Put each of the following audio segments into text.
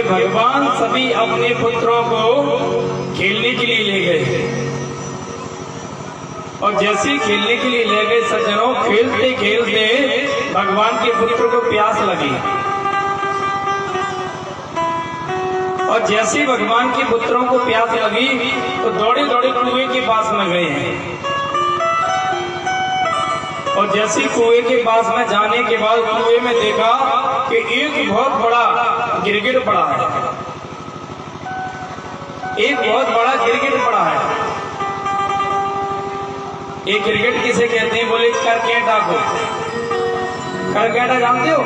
भगवान सभी अपने पुत्रों को खेलने के लिए ले गए, और जैसे खेलने के लिए ले गए सज्जनों, खेलते खेलते भगवान के पुत्र को प्यास लगी, और जैसे भगवान के पुत्रों को प्यास लगी तो दौड़े दौड़े कुएं के पास में गए हैं, और जैसे कुएं के पास में जाने के बाद कुएं में देखा कि एक बहुत बड़ा गिरगिट पड़ा है, एक बहुत बड़ा गिरगिट पड़ा है। एक गिरगिट किसे कहते हैं? बोले करकेटा को। करकेटा जानते हो?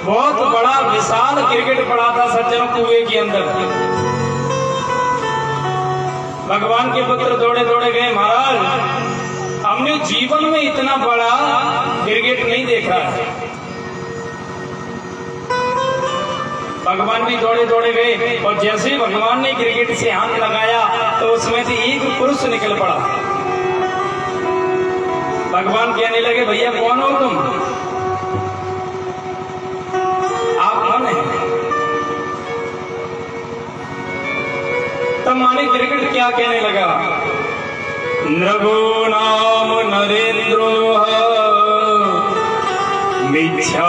बहुत बड़ा विशाल गिरगिट पड़ा था सज्जनों कुएं के अंदर। भगवान के पुत्र दौड़े दौड़े गए, महाराज हमने जीवन में इतना बड़ा गिरगिट नहीं देखा है। भगवान भी दौड़े दौड़े गए, और जैसे भगवान ने गिरगिट से हाथ लगाया तो उसमें से एक पुरुष निकल पड़ा। भगवान कहने लगे, भैया कौन हो तुम? आप कौन है? तब माने गिरगिट क्या कहने लगा? नृगो नाम नरेंद्रो मिच्छा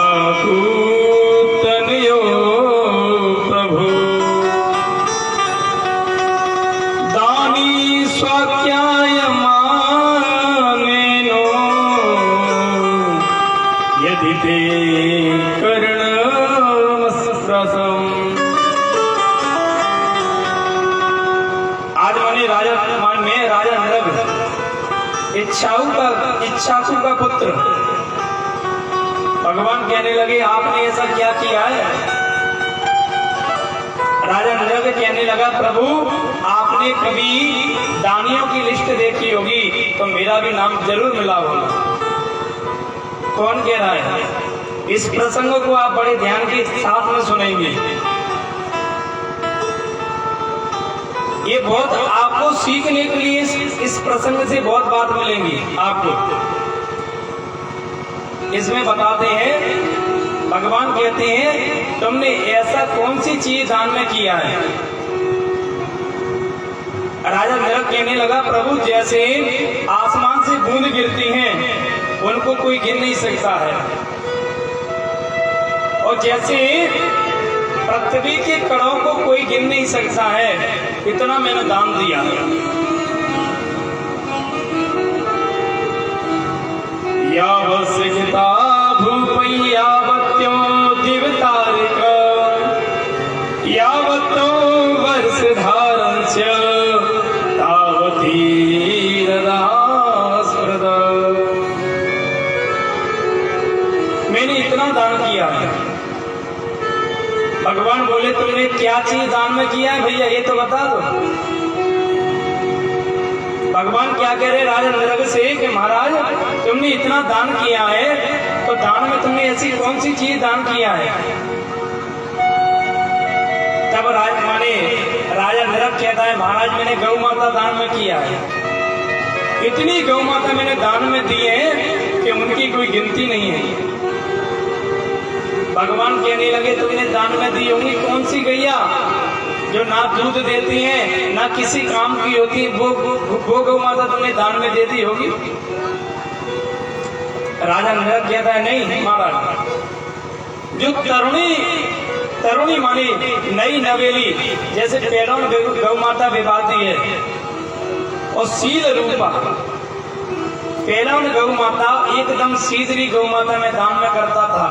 तनयो प्रभु दानी स्वाख्याय मानेनो यदि ते कर्णमस्त्रसम्। आज माने राजा में राजा नृग इच्छाकु का पुत्र भगवान कहने लगे, आपने ऐसा क्या किया है? राजा नृग कहने लगा, प्रभु आपने कभी दानियों की लिस्ट देखी होगी तो मेरा भी नाम जरूर मिला होगा। कौन कह रहा है? इस प्रसंग को आप बड़े ध्यान के साथ में सुनेंगे। ये बहुत आपको सीखने के लिए इस प्रसंग से बहुत बात मिलेंगी आपको। इसमें बताते हैं, भगवान कहते हैं, तुमने ऐसा कौन सी चीज दान में किया है? राजा नृग कहने लगा, प्रभु जैसे आसमान से बूंद गिरती हैं उनको कोई गिन नहीं सकता है, और जैसे पृथ्वी के कणों को कोई गिन नहीं सकता है, इतना मैंने दान दिया। यावसिकता भूपय्यावत्यो दिवतारिक यावत्तो वर्षधारंच तावती रदास्मृत। मैंने इतना दान किया है। भगवान बोले, तुमने क्या चीज दान में किया है भैया, ये तो बता दो। भगवान क्या कह रहे राजा नृग से कि महाराज तुमने इतना दान किया है, तो दान में तुमने ऐसी कौन सी चीज दान किया है? तब राजा नृग कहता है, महाराज मैंने गौ माता दान में किया है। इतनी गौ माता मैंने दान में दी है कि उनकी कोई गिनती नहीं है। भगवान कहने लगे, तुमने दान में दी होंगी कौन सी गैया जो ना दूध देती है ना किसी काम की होती, वो गौ माता तुमने दान में दे दी होगी। राजा नृग कहता है, नहीं महाराज, जो तरुणी मानी नई नवेली जैसे पेड़ों में गौ माता विवाहती है, और सील रूपा पेड़ों में गौ माता एकदम सीधरी गौ माता में दान में करता था।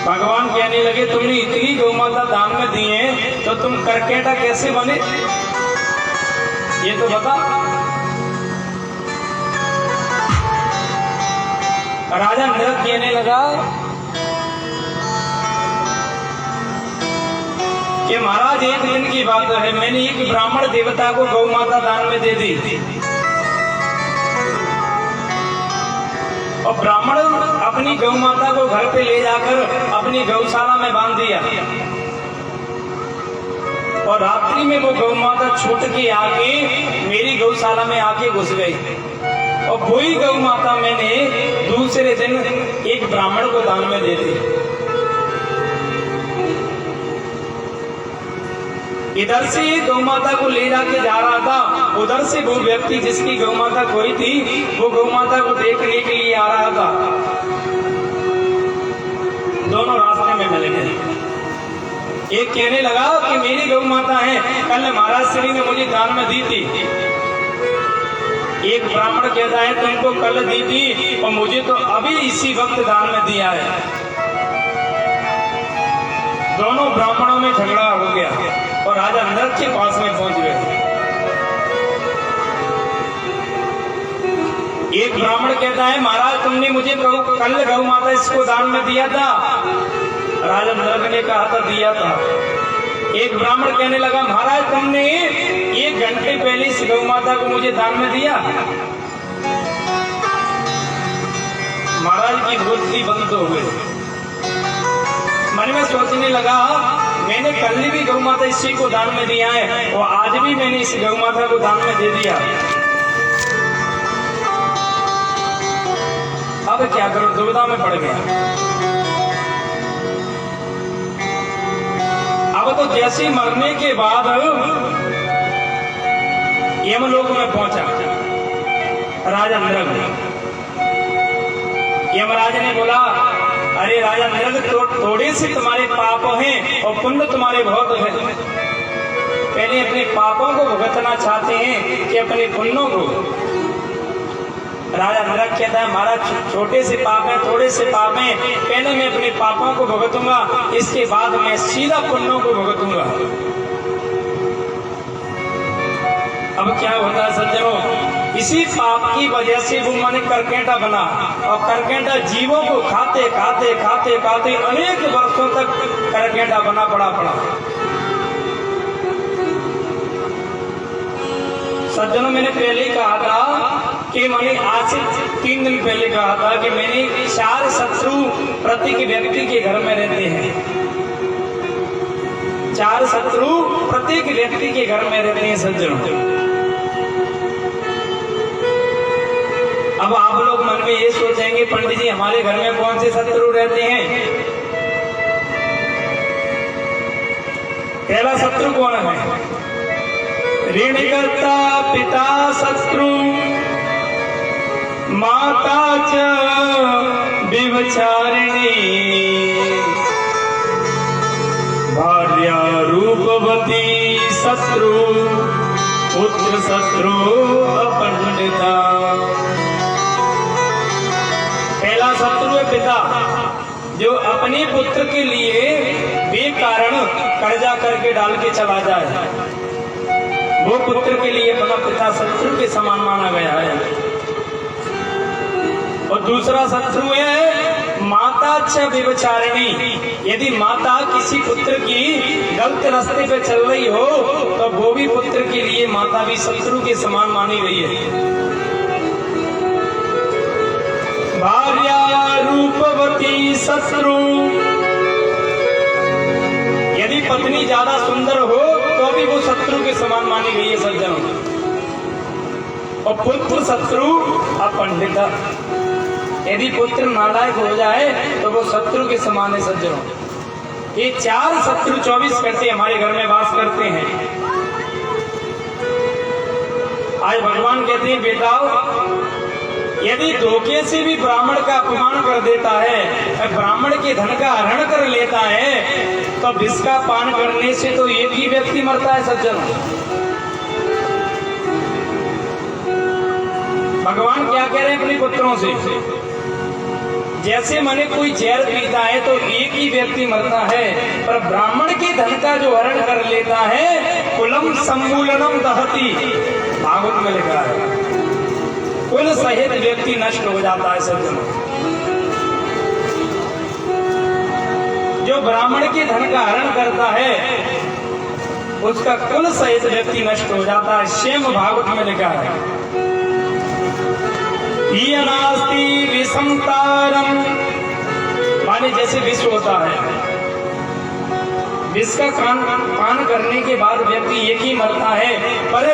भगवान कहने लगे, तुमने इतनी गौ माता दान में दी है तो तुम करकेटा कैसे बने, ये तो बता। राजा नृग कहने लगा कि महाराज एक दिन की बात है, मैंने एक ब्राह्मण देवता को गौ माता दान में दे दी, और ब्राह्मण अपनी गौ माता को घर पे ले जाकर अपनी गौशाला में बांध दिया, और रात्रि में वो गौ माता छूट के आके मेरी गौशाला में आके घुस गई। और वही गौ माता मैंने दूसरे दिन एक ब्राह्मण को दान में दे दी। इधर से गौ माता को ले जाके जा रहा था, उधर से वो व्यक्ति जिसकी गौ माता खोई थी वो गौ माता को देखने के लिए आ रहा था। दोनों रास्ते में मिल गए। एक कहने लगा कि मेरी गौ माता है, कल महाराज श्री ने मुझे दान में दी थी। एक ब्राह्मण कहता है तुमको कल दी थी और मुझे तो अभी इसी वक्त दान में दिया है। दोनों ब्राह्मणों में झगड़ा हो गया और राजा नरक के पास में पहुंच गए। एक ब्राह्मण कहता है महाराज तुमने मुझे कल गौ माता इसको दान में दिया था। राजा नरक ने कहा था दिया था। एक ब्राह्मण कहने लगा महाराज तुमने 1 घंटे पहले इस गौ माता को मुझे दान में दिया। महाराज की बुद्धि बंद हो गई। मन में सोचने लगा मैंने कल भी गौ माता इसी को दान में दिया है और आज भी मैंने इस गौ माता को दान में दे दिया। अब क्या करूं, दुविधा में पड़ गया। अब तो जैसे ही मरने के बाद यमलोक में पहुंचा राजा नरक। यमराज ने बोला अरे राजा नरक थोड़े से तुम्हारे पाप हैं और पुण्य तुम्हारे बहुत है। पहले अपने पापों को भुगतना चाहते हैं कि अपने पुण्यों को। राजा नरक कहता है महाराज छोटे से पाप है, थोड़े से पाप हैं, पहले मैं अपने पापों को भुगतूंगा, इसके बाद मैं सीधा पुण्यों को भुगतूंगा। अब क्या होता है सज्जनों, इसी पाप की वजह से वो मन करकेटा बना और करकेटा जीवों को खाते खाते खाते खाते अनेक वर्षों तक करकेटा बना पड़ा। सज्जनों मैंने पहले ही कहा था कि मैंने आज से 3 दिन पहले कहा था कि मैंने 4 शत्रु प्रत्येक व्यक्ति के घर में रहते हैं। 4 शत्रु प्रत्येक व्यक्ति के घर में रहते हैं सज्जनों। अब आप लोग मन में ये सोचेंगे पंडित जी हमारे घर में कौन से शत्रु रहते हैं। पहला शत्रु कौन है? ऋणकर्ता पिता शत्रु माता च व्यभिचारिणी भार्या रूपवती शत्रु पुत्र शत्रु अपंडिता। पहला शत्रु है पिता, जो अपने पुत्र के लिए बेकारण कर्जा करके डाल के चला जाए, वो पुत्र के लिए अपना पिता शत्रु के समान माना गया है। और दूसरा शत्रु है माता च व्यभिचारिणी। यदि माता किसी पुत्र की गलत रास्ते पे चल रही हो तो वो भी पुत्र के लिए माता भी शत्रु के समान मानी गई है। भार्या रूपवती शत्रु, यदि पत्नी ज्यादा सुंदर हो तो भी वो शत्रु के समान मानी गई है सज्जनों। और पुत्र शत्रु अपंडित, यदि पुत्र नालायक हो जाए तो वो शत्रु के समान है सज्जनों। ये 4 शत्रु 24 करते हमारे घर में वास करते हैं। आज भगवान कहते हैं बेटाओ यदि धोखे से भी ब्राह्मण का अपमान कर देता है, ब्राह्मण के धन का हरण कर लेता है, तो विष का पान करने से तो एक ही व्यक्ति मरता है सज्जन। भगवान क्या कह रहे हैं अपने पुत्रों से, जैसे माने कोई जहर पीता है तो एक ही व्यक्ति मरता है, पर ब्राह्मण के धन का जो हरण कर लेता है कुलम सम्मूलनम दहति, भागवत में लिखा है कुल सहित व्यक्ति नष्ट हो जाता है सज्जनों। जो ब्राह्मण के धन का हरण करता है उसका कुल सहित व्यक्ति नष्ट हो जाता है। श्याम भागवत में लिखा है ये नास्ति विषमतारम, माने जैसे विष होता है, विष का पान करने के बाद व्यक्ति एक ही मरता है, पर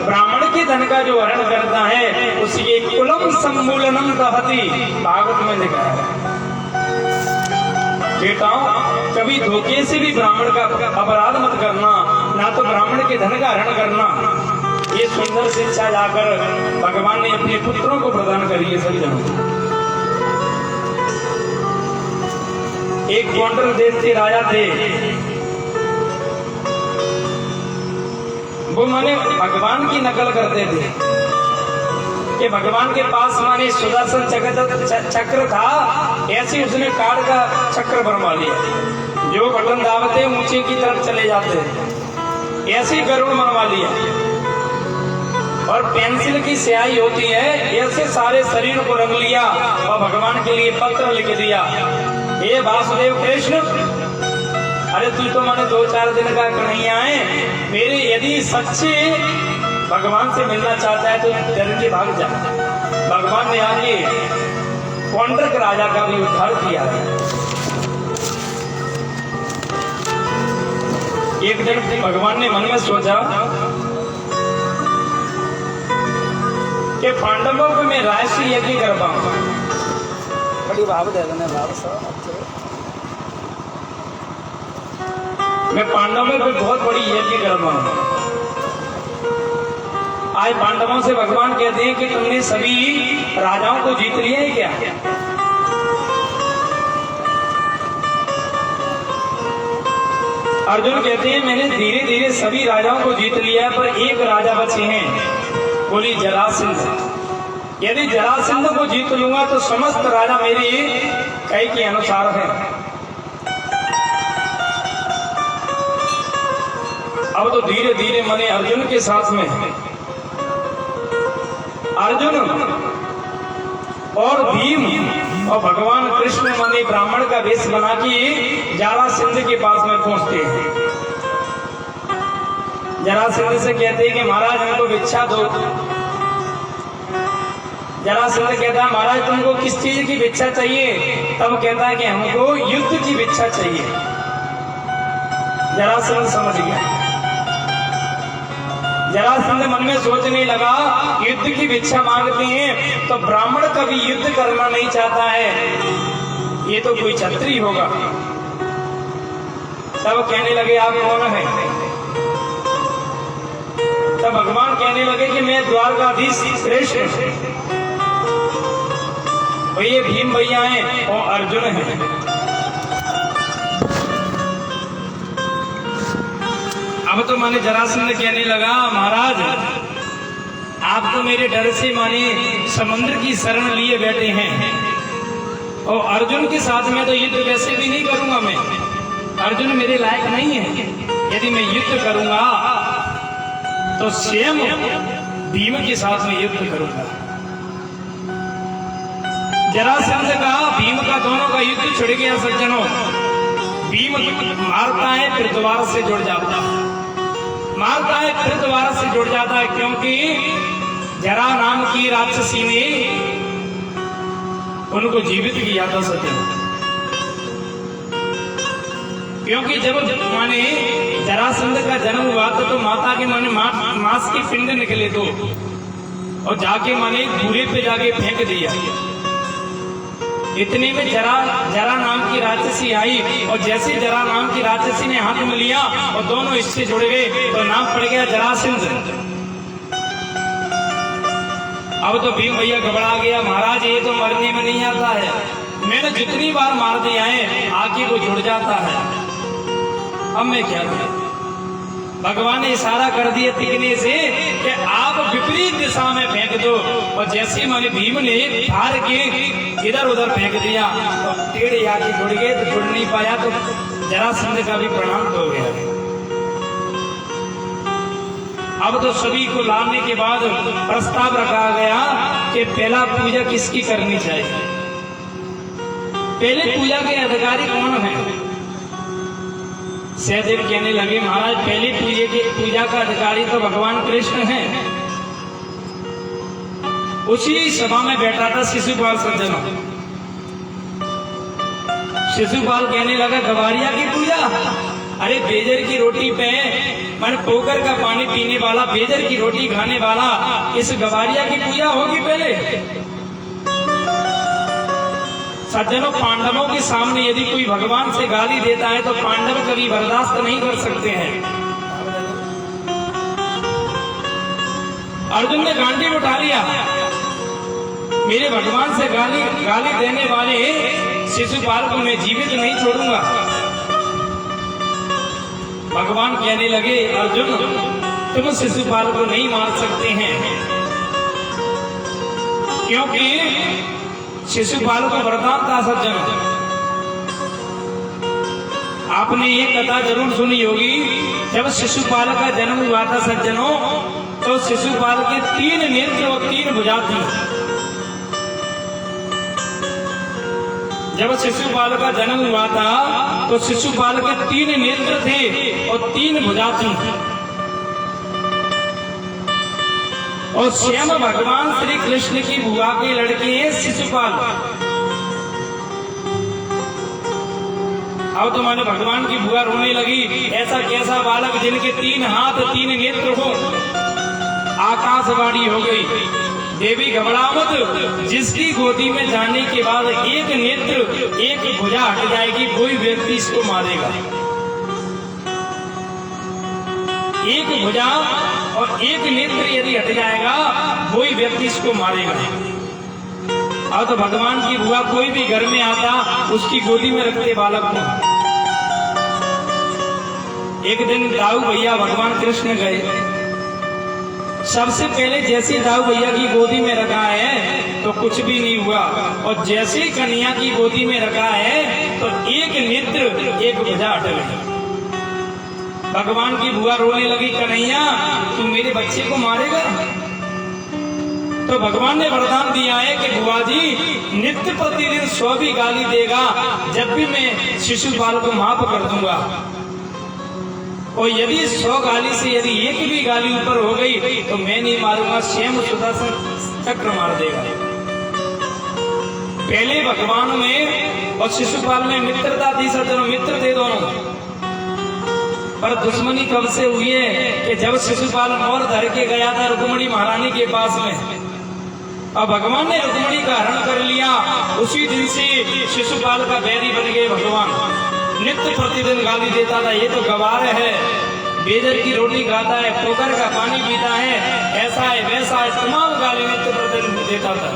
ब्राह्मण के धन का जो हरण करता है उसके कुलम सम्मूलनम दहति, भागवत में लिखा है। बेटाओं, कभी धोखे से भी ब्राह्मण का अपराध मत करना, ना तो ब्राह्मण के धन का हरण करना। ये सुंदर शिक्षा जाकर भगवान ने अपने पुत्रों को प्रदान करी है सज्जनों। एक कौंटर देश के राजा थे, वो माने भगवान की नकल करते थे कि भगवान के पास माने सुदर्शन चक्र था, ऐसे उसने काट का चक्र बनवा लिया। जो बटन दाबते ऊंचे की तरफ चले जाते, ऐसे गरुड़ बनवा लिया। और पेंसिल की स्याही होती है, ऐसे सारे शरीर को रंग लिया और भगवान के लिए पत्र लिख दिया, हे वासुदेव कृष्ण, अरे तू तो मैंने 2-4 दिन का कन्हैया है, मेरे यदि सच्चे भगवान से मिलना चाहता है तो डर के भाग जा। भगवान ने आगे कौंड्रक राजा का भी उद्धार किया है। एक दिन भगवान ने मन में सोचा कि पांडवों को मैं राष्ट्रीय यज्ञ कर पाऊंगा। बड़ी भाव दे देना भाव सब, मैं पांडवों पे बहुत बड़ी यज्ञ कर पाऊंगा। आज पांडवों से भगवान कहते हैं कि तुमने सभी राजाओं को जीत लिया है क्या? अर्जुन कहते हैं मैंने धीरे धीरे सभी राजाओं को जीत लिया है, पर एक राजा बचे हैं, बोली जरासंध। यदि जरासंध को जीत लूंगा तो समस्त राजा मेरी कई के अनुसार है। अब तो धीरे धीरे मैंने अर्जुन के साथ में अर्जुन और भीम और भगवान कृष्ण माने ब्राह्मण का वेश बना के जरासंध के पास में पहुंचते हैं। जरासंध से कहते हैं कि महाराज हमको भिक्षा दो। जरासंध कहता है महाराज तुमको किस चीज की भिक्षा चाहिए? तब कहता है कि हमको युद्ध की भिक्षा चाहिए। जरासंध समझ गया। जरासंध मन में सोचने लगा युद्ध की भिक्षा मांगते हैं तो ब्राह्मण कभी युद्ध करना नहीं चाहता है, ये तो कोई क्षत्रिय होगा। तब कहने लगे आप कौन है? तब भगवान कहने लगे कि मैं द्वारकाधीश कृष्ण, ये भीम भैया हैं और अर्जुन है। अब तो माने जरासंध कहने लगा महाराज आप तो मेरे डर से माने समुद्र की शरण लिए बैठे हैं, और अर्जुन के साथ में तो युद्ध वैसे भी नहीं करूंगा मैं, अर्जुन मेरे लायक नहीं है। यदि मैं युद्ध करूंगा तो स्वयं भीम के साथ में युद्ध करूंगा। जरासंध का भीम का दोनों का युद्ध छिड़ गया सज्जनों। भीम मारता है फिर दोबारा से जुड़ जाता है, मारता है फिर दोबारा से जुड़ जाता है, क्योंकि जरा नाम की राक्षसी ने उनको जीवित किया था सत्य। क्योंकि जब माने जरासंध का जन्म हुआ तो माता के माने मांस की पिंड निकले दो और जाके माने धूरे पे जाके फेंक दिया। इतने में जरा नाम की राक्षसी आई और जैसे जरा नाम की राक्षसी ने हाथ में लिया और दोनों इससे जुड़ गए तो नाम पड़ गया जरासंध। अब तो भीम भैया घबरा गया, महाराज ये तो मरने में नहीं आता है, मैंने जितनी बार मार दिया है आगे वो जुड़ जाता है, अब मैं क्या करूं? भगवान ने इशारा कर दिया तिकने से कि आप विपरीत दिशा में फेंक दो, और जैसे मैंने भीम ने फाड़ के इधर उधर फेंक दिया तो टेढ़े आके जुड़ गए, तो जुड़ नहीं पाया तो जरासंध का भी प्रणाम हो गया। अब तो सभी को लाने के बाद प्रस्ताव रखा गया कि पहला पूजा किसकी करनी चाहिए। पहले पूजा के अधिकारी कौन है? सहदेव कहने लगे महाराज पहले पूजा का अधिकारी तो भगवान कृष्ण हैं। उसी सभा में बैठा था शिशुपाल सज्जनों। शिशुपाल कहने लगा गवारिया की पूजा, अरे बेजर की रोटी पे मन पोकर का पानी पीने वाला, बेजर की रोटी खाने वाला इस गवारिया की पूजा होगी पहले? सज्जनों, पांडवों के सामने यदि कोई भगवान से गाली देता है तो पांडव कभी बर्दाश्त नहीं कर सकते हैं। अर्जुन ने गांडी उठा लिया, मेरे भगवान से गाली देने वाले शिशुपाल को मैं जीवित नहीं छोड़ूंगा। भगवान कहने लगे, अर्जुन तुम शिशुपाल को नहीं मार सकते हैं, क्योंकि शिशुपाल को वरदान था। सज्जन, आपने ये कथा जरूर सुनी होगी, जब शिशुपाल का जन्म हुआ था सज्जनों, तो शिशुपाल के 3 नेत्र और 3 भुजा थी। जब शिशुपाल का जन्म हुआ था तो शिशुपाल के 3 नेत्र थे और 3 भुजा थी। और स्वयं भगवान श्री कृष्ण की बुआ के लड़के हैं शिशुपाल। अब तो मानो भगवान की बुआ रोने लगी, ऐसा कैसा बालक जिनके 3 हाथ 3 नेत्र हो। आकाशवाणी हो गई, देवी घबरा मत, जिसकी गोदी में जाने के बाद एक नेत्र एक भुजा हट जाएगी, कोई व्यक्ति इसको मारेगा। एक भुजा और एक नेत्र यदि हट जाएगा, कोई व्यक्ति इसको मारेगा। अब तो भगवान की बुआ कोई भी घर में आता, उसकी गोदी में रखते बालक को। एक दिन दाऊ भैया भगवान कृष्ण गए, सबसे पहले जैसे दाऊ भैया की गोदी में रखा है तो कुछ भी नहीं हुआ, और जैसे कन्या की गोदी में रखा है तो एक नेत्र एक भुजा हट गई। भगवान की बुआ रोने लगी, कन्हैया तू मेरे बच्चे को मारेगा? तो भगवान ने वरदान दिया है कि बुआ जी नित्य प्रतिदिन 100 भी गाली देगा, जब भी मैं शिशुपाल को माफ कर दूंगा। और यदि 100 गाली से यदि एक भी गाली ऊपर हो गई तो मैं नहीं मारूंगा, स्वयं सुदर्शन चक्र मार देगा। पहले भगवान में और शिशुपाल में मित्रता थी सज्जनों, मित्र थे दोनों, पर दुश्मनी कब से हुई है कि जब शिशुपाल और धर के गया था रुक्मिणी महारानी के पास में, और भगवान ने रुक्मिणी का हरण कर लिया। उसी दिन से शिशुपाल का बैरी बन गए भगवान। नित्य प्रतिदिन गाली देता था, ये तो गवार है, बेजर की रोटी खाता है, पोखर का पानी पीता है, ऐसा है वैसा है, तमाम गाली नित्य प्रतिदिन देता था।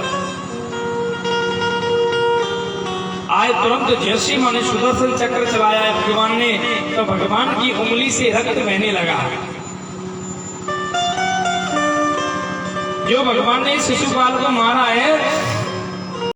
आए तुरंत जैसे माने सुदर्शन चक्र चलाया है भगवान ने, तो भगवान की उंगली से रक्त बहने लगा। जो भगवान ने शिशुपाल को मारा है